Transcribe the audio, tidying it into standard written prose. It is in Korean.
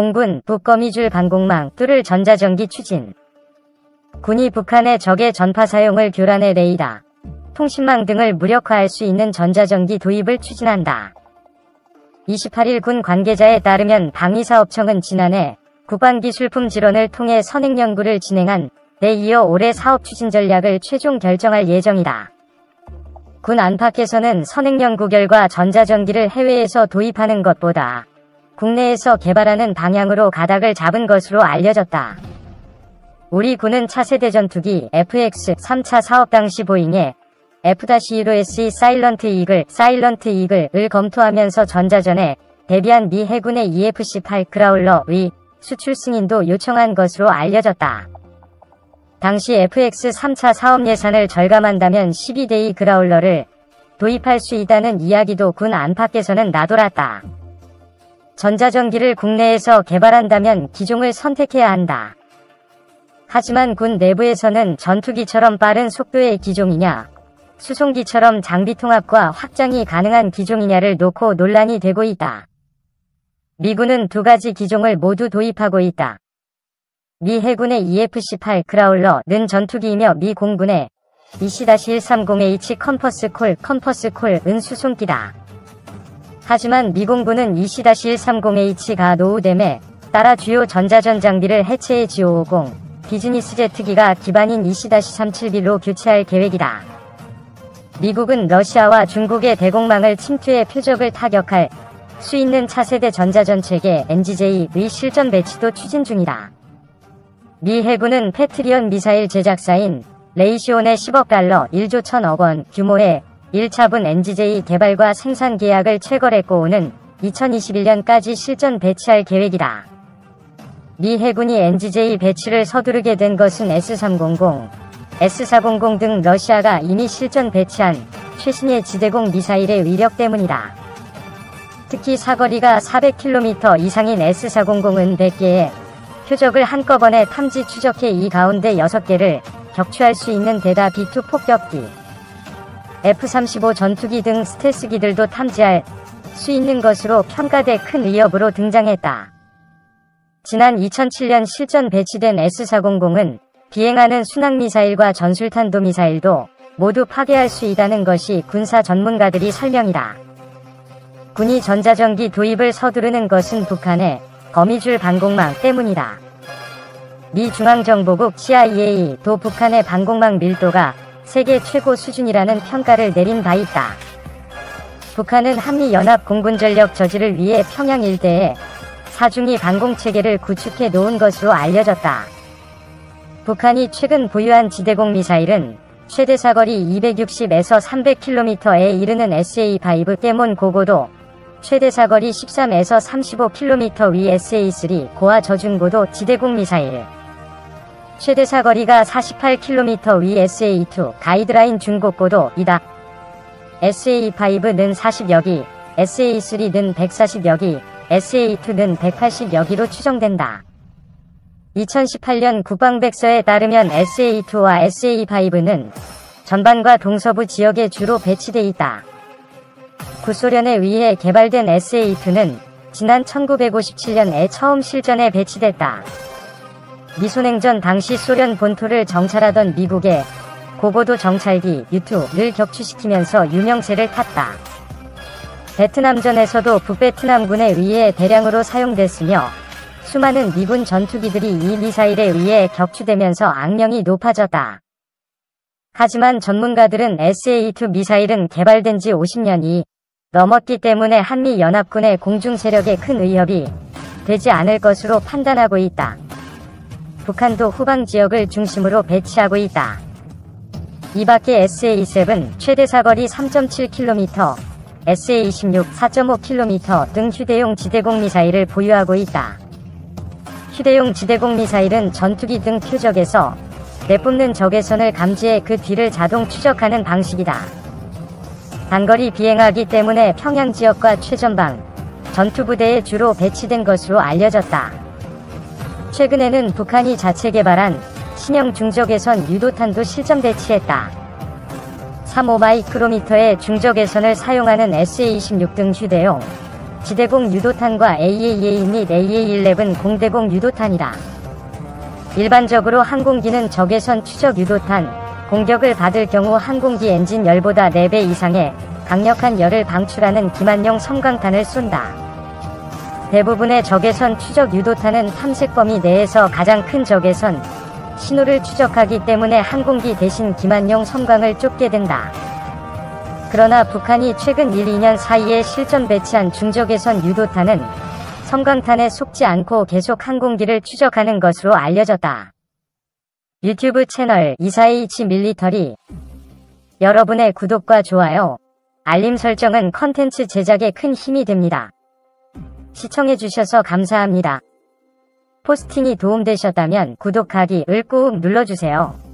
공군 북거미줄 방공망 뚫을 전자전기 추진. 군이 북한의 적의 전파 사용을 교란의 레이더, 통신망 등을 무력화할 수 있는 전자전기 도입을 추진한다. 28일 군 관계자에 따르면 방위사업청은 지난해 국방기술품 질원을 통해 선행 연구를 진행한 데 이어 올해 사업 추진 전략을 최종 결정할 예정이다. 군 안팎에서는 선행 연구 결과 전자전기를 해외에서 도입하는 것보다 국내에서 개발하는 방향으로 가닥을 잡은 것으로 알려졌다. 우리 군은 차세대 전투기 FX 3차 사업 당시 보잉의 F-15SE 사일런트 이글을 검토하면서 전자전에 대비한 미 해군의 EF-18 그라울러의 수출 승인도 요청한 것으로 알려졌다. 당시 FX 3차 사업 예산을 절감한다면 12대2 그라울러를 도입할 수 있다는 이야기도 군 안팎에서는 나돌았다. 전자전기를 국내에서 개발한다면 기종을 선택해야 한다. 하지만 군 내부에서는 전투기처럼 빠른 속도의 기종이냐, 수송기처럼 장비 통합과 확장이 가능한 기종이냐를 놓고 논란이 되고 있다. 미군은 두 가지 기종을 모두 도입하고 있다. 미 해군의 EF-18 그라울러는 전투기이며 미 공군의 EC-130H 컴퍼스콜은 수송기다. 하지만 미 공군은 EC-130H가 노후됨에 따라 주요 전자전 장비를 해체해 G550 비즈니스 제트기가 기반인 EC-37B로 교체할 계획이다. 미국은 러시아와 중국의 대공망을 침투해 표적을 타격할 수 있는 차세대 전자전 체계 NGJ의 실전 배치도 추진 중이다. 미 해군은 패트리엇 미사일 제작사인 레이시온의 10억 달러 1조 1천억 원 규모의 1차분 NGJ 개발과 생산 계약을 체결했고 오는 2021년까지 실전 배치할 계획이다. 미 해군이 NGJ 배치를 서두르게 된 것은 S-300, S-400 등 러시아가 이미 실전 배치한 최신의 지대공 미사일의 위력 때문이다. 특히 사거리가 400km 이상인 S-400은 100개의 표적을 한꺼번에 탐지 추적해 이 가운데 6개를 격추할 수 있는 데다 B-2 폭격기, F-35 전투기 등 스텔스기들도 탐지할 수 있는 것으로 평가돼 큰 위협으로 등장했다. 지난 2007년 실전 배치된 S-400은 비행하는 순항미사일과 전술탄도 미사일도 모두 파괴할 수 있다는 것이 군사 전문가들이 설명이다. 군이 전자전기 도입을 서두르는 것은 북한의 거미줄 방공망 때문이다. 미 중앙정보국 CIA도 북한의 방공망 밀도가 세계 최고 수준이라는 평가를 내린 바 있다. 북한은 한미연합 공군전력 저지를 위해 평양 일대에 사중이 방공체계를 구축해 놓은 것으로 알려졌다. 북한이 최근 보유한 지대공 미사일은 최대 사거리 260에서 300km에 이르는 SA-5 데몬 고고도, 최대 사거리 13에서 35km 위 SA-3 고화 저중고도 지대공 미사일, 최대 사거리가 48km 위 SA-2 가이드라인 중고고도이다. SA-5는 40여기, SA-3는 140여기, SA-2는 180여기로 추정된다. 2018년 국방백서에 따르면 SA-2와 SA-5는 전반과 동서부 지역에 주로 배치돼 있다. 구소련에 의해 개발된 SA-2는 지난 1957년에 처음 실전에 배치됐다. 미소냉전 당시 소련 본토를 정찰하던 미국의 고고도 정찰기 U-2를 격추시키면서 유명세를 탔다. 베트남전에서도 북베트남군에 의해 대량으로 사용됐으며 수많은 미군 전투기들이 이 미사일에 의해 격추되면서 악명이 높아졌다. 하지만 전문가들은 SA-2 미사일은 개발된 지 50년이 넘었기 때문에 한미연합군의 공중세력에 큰 위협이 되지 않을 것으로 판단하고 있다. 북한도 후방 지역을 중심으로 배치하고 있다. 이 밖에 SA-7 최대 사거리 3.7km, SA-26 4.5km 등 휴대용 지대공 미사일을 보유하고 있다. 휴대용 지대공 미사일은 전투기 등 표적에서 내뿜는 적외선을 감지해 그 뒤를 자동 추적하는 방식이다. 단거리 비행하기 때문에 평양 지역과 최전방 전투부대에 주로 배치된 것으로 알려졌다. 최근에는 북한이 자체 개발한 신형 중적외선 유도탄도 실전 배치했다. 3.5마이크로미터의 중적외선을 사용하는 SA-26 등 휴대용 지대공 유도탄과 AAA 및 AA-11 공대공 유도탄이다. 일반적으로 항공기는 적외선 추적 유도탄, 공격을 받을 경우 항공기 엔진 열보다 4배 이상의 강력한 열을 방출하는 기만용 섬광탄을 쏜다. 대부분의 적외선 추적 유도탄은 탐색 범위 내에서 가장 큰 적외선 신호를 추적하기 때문에 항공기 대신 기만용 섬광을 쫓게 된다. 그러나 북한이 최근 1-2년 사이에 실전 배치한 중적외선 유도탄은 섬광탄에 속지 않고 계속 항공기를 추적하는 것으로 알려졌다. 유튜브 채널 24H 밀리터리. 여러분의 구독과 좋아요, 알림 설정은 컨텐츠 제작에 큰 힘이 됩니다. 시청해주셔서 감사합니다. 포스팅이 도움되셨다면 구독하기를 꾹 눌러주세요.